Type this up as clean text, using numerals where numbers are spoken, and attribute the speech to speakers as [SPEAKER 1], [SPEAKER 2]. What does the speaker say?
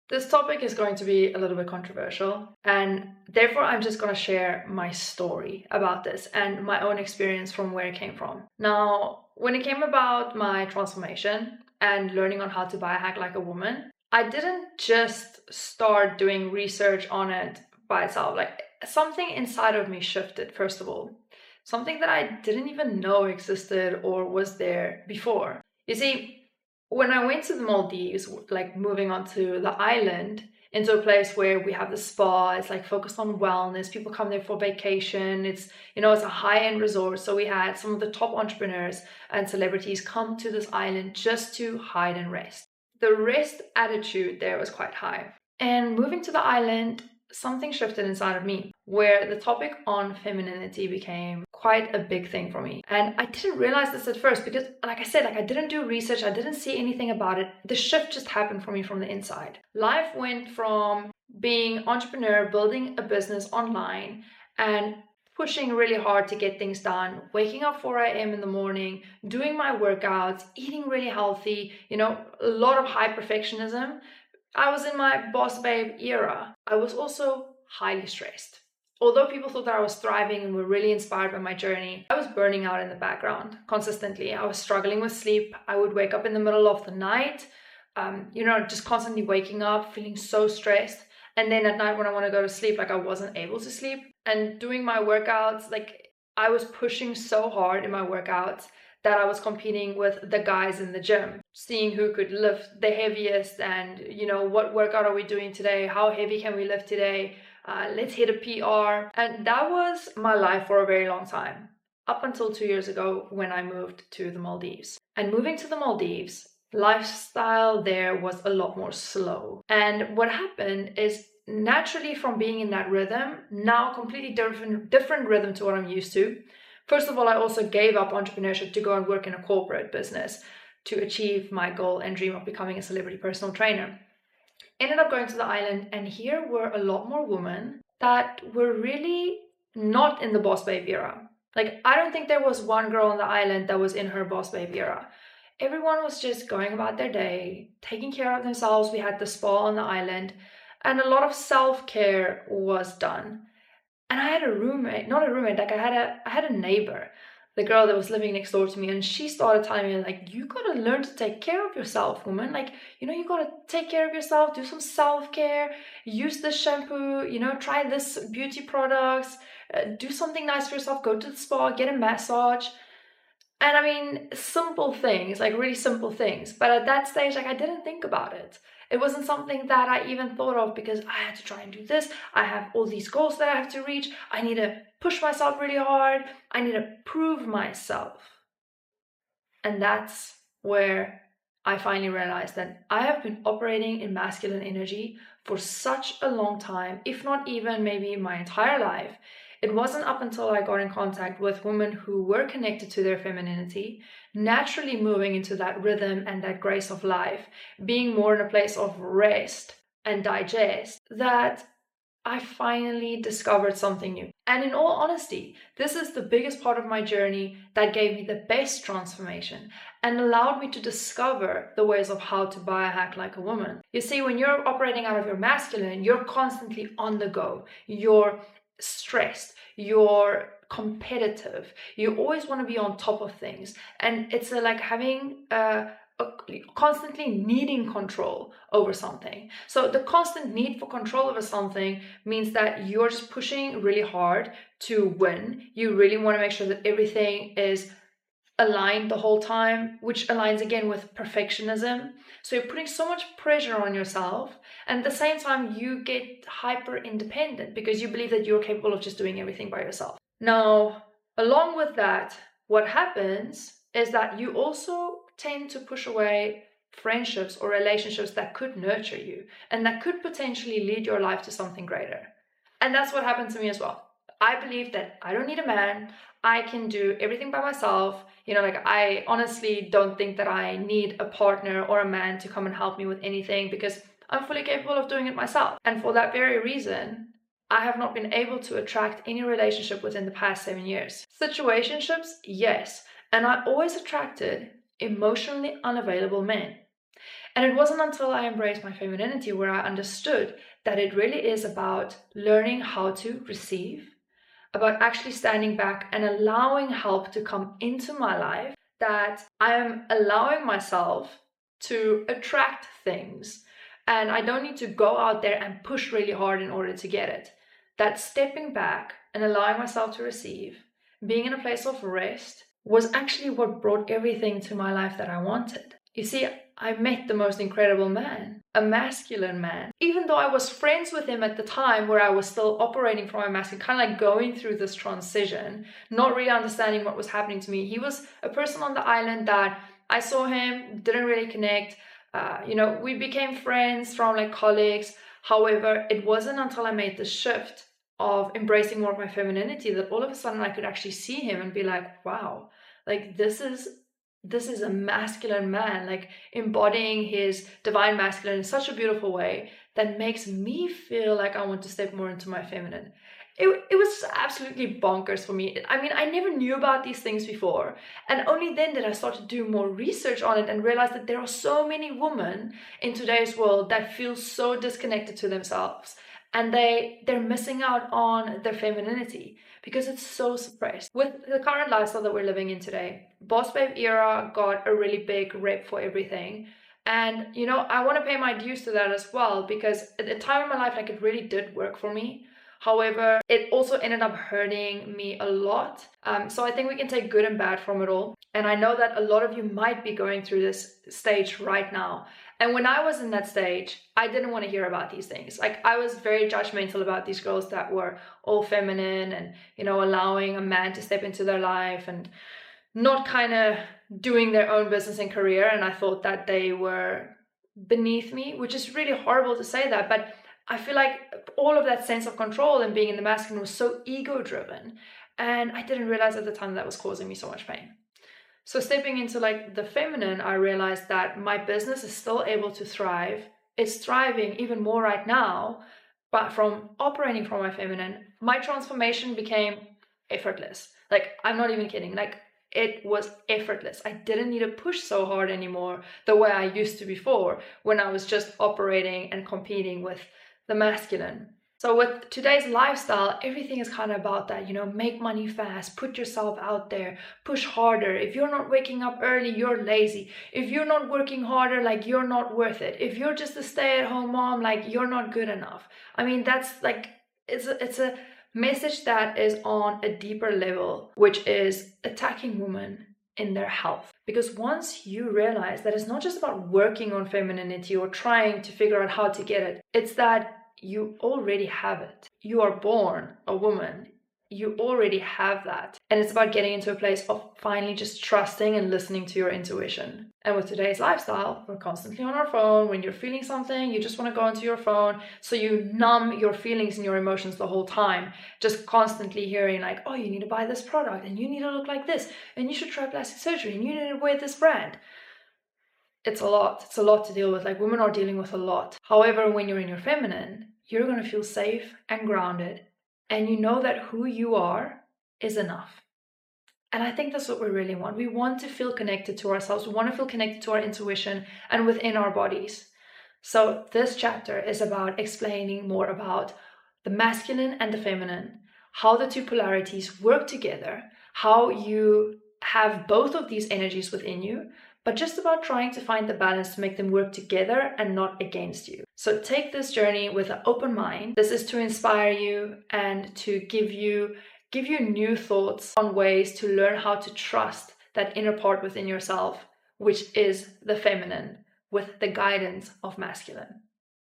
[SPEAKER 1] This topic is going to be a little bit controversial, and therefore I'm just going to share my story about this and my own experience from where it came from. Now, when it came about my transformation and learning on how to biohack like a woman, I didn't just start doing research on it by itself. Like, something inside of me shifted, first of all. Something that I didn't even know existed or was there before. You see, when I went to the Maldives, like moving onto the island, into a place where we have the spa, it's like focused on wellness. People come there for vacation. It's a high-end resort. So we had some of the top entrepreneurs and celebrities come to this island just to hide and rest. The rest attitude there was quite high. And moving to the island, something shifted inside of me where the topic on femininity became quite a big thing for me. And I didn't realize this at first because, like I said, I didn't do research, I didn't see anything about it. The shift just happened for me from the inside. Life went from being entrepreneur, building a business online, and pushing really hard to get things done, waking up 4 a.m. in the morning, doing my workouts, eating really healthy, a lot of high perfectionism. I was in my boss babe era. I was also highly stressed. Although people thought that I was thriving and were really inspired by my journey, I was burning out in the background consistently. I was struggling with sleep. I would wake up in the middle of the night, just constantly waking up, feeling so stressed. And then at night when I want to go to sleep, I wasn't able to sleep. And doing my workouts, I was pushing so hard in my workouts that I was competing with the guys in the gym, seeing who could lift the heaviest and, what workout are we doing today? How heavy can we lift today? Let's hit a PR. And that was my life for a very long time, up until 2 years ago when I moved to the Maldives. And moving to the Maldives, lifestyle there was a lot more slow. And what happened is, naturally from being in that rhythm, now completely different rhythm to what I'm used to. First of all, I also gave up entrepreneurship to go and work in a corporate business to achieve my goal and dream of becoming a celebrity personal trainer. Ended up going to the island, and here were a lot more women that were really not in the boss babe era. I don't think there was one girl on the island that was in her boss babe era. Everyone was just going about their day, taking care of themselves. We had the spa on the island, and a lot of self-care was done. And I had a roommate, not a roommate, I had a neighbor, the girl that was living next door to me, and she started telling me, you gotta learn to take care of yourself, woman. You gotta take care of yourself, do some self-care, use this shampoo, try this beauty products, do something nice for yourself, go to the spa, get a massage. And simple things, really simple things. But at that stage, I didn't think about it. It wasn't something that I even thought of because I had to try and do this. I have all these goals that I have to reach. I need to push myself really hard. I need to prove myself. And that's where I finally realized that I have been operating in masculine energy for such a long time, if not even maybe my entire life. It wasn't up until I got in contact with women who were connected to their femininity, naturally moving into that rhythm and that grace of life, being more in a place of rest and digest, that I finally discovered something new. And in all honesty, this is the biggest part of my journey that gave me the best transformation and allowed me to discover the ways of how to biohack like a woman. You see, when you're operating out of your masculine, you're constantly on the go. You're stressed, you're competitive, you always want to be on top of things, and it's like having constantly needing control over something. So the constant need for control over something means that you're just pushing really hard to win. You really want to make sure that everything is aligned the whole time, which aligns again with perfectionism. So you're putting so much pressure on yourself, and at the same time you get hyper independent because you believe that you're capable of just doing everything by yourself. Now, along with that, what happens is that you also tend to push away friendships or relationships that could nurture you and that could potentially lead your life to something greater. And that's what happened to me as well. I believe that I don't need a man. I can do everything by myself. I honestly don't think that I need a partner or a man to come and help me with anything because I'm fully capable of doing it myself. And for that very reason, I have not been able to attract any relationship within the past 7 years. Situationships, yes. And I always attracted emotionally unavailable men. And it wasn't until I embraced my femininity where I understood that it really is about learning how to receive, about actually standing back and allowing help to come into my life, that I am allowing myself to attract things. And I don't need to go out there and push really hard in order to get it. That stepping back and allowing myself to receive, being in a place of rest, was actually what brought everything to my life that I wanted. You see, I met the most incredible man, a masculine man. Even though I was friends with him at the time where I was still operating from my masculine, kind of like going through this transition, not really understanding what was happening to me. He was a person on the island that I saw him, didn't really connect. We became friends from like colleagues. However, it wasn't until I made the shift of embracing more of my femininity that all of a sudden I could actually see him and be like, wow, like this is a masculine man, like embodying his divine masculine in such a beautiful way that makes me feel like I want to step more into my feminine. It was absolutely bonkers for me. I mean, I never knew about these things before. And only then did I start to do more research on it and realize that there are so many women in today's world that feel so disconnected to themselves. And they're missing out on their femininity because it's so suppressed. With the current lifestyle that we're living in today, Boss Babe era got a really big rep for everything. And, I want to pay my dues to that as well, because at the time in my life, like, it really did work for me. However, it also ended up hurting me a lot. So I think we can take good and bad from it all. And I know that a lot of you might be going through this stage right now. And when I was in that stage, I didn't want to hear about these things. Like, I was very judgmental about these girls that were all feminine and, allowing a man to step into their life and not kind of doing their own business and career. And I thought that they were beneath me, which is really horrible to say that, but I feel like all of that sense of control and being in the masculine was so ego-driven. And I didn't realize at the time that was causing me so much pain. So stepping into like the feminine, I realized that my business is still able to thrive. It's thriving even more right now. But from operating from my feminine, my transformation became effortless. Like, I'm not even kidding. Like, it was effortless. I didn't need to push so hard anymore the way I used to before, when I was just operating and competing with the masculine. So with today's lifestyle, everything is kind of about that, make money fast, put yourself out there, push harder. If you're not waking up early, you're lazy. If you're not working harder, like, you're not worth it. If you're just a stay-at-home mom, like, you're not good enough. I mean, that's like, it's a message that is on a deeper level, which is attacking women in their health. Because once you realize that it's not just about working on femininity or trying to figure out how to get it, it's that you already have it. You are born a woman. You already have that. And it's about getting into a place of finally just trusting and listening to your intuition. And with today's lifestyle, we're constantly on our phone. When you're feeling something, you just want to go into your phone. So you numb your feelings and your emotions the whole time. Just constantly hearing like, oh, you need to buy this product and you need to look like this and you should try plastic surgery and you need to wear this brand. It's a lot. It's a lot to deal with. Like, women are dealing with a lot. However, when you're in your feminine, you're going to feel safe and grounded. And you know that who you are is enough. And I think that's what we really want. We want to feel connected to ourselves. We want to feel connected to our intuition and within our bodies. So this chapter is about explaining more about the masculine and the feminine, how the two polarities work together, how you have both of these energies within you, but just about trying to find the balance to make them work together and not against you. So take this journey with an open mind. This is to inspire you and to give you new thoughts on ways to learn how to trust that inner part within yourself, which is the feminine, with the guidance of masculine.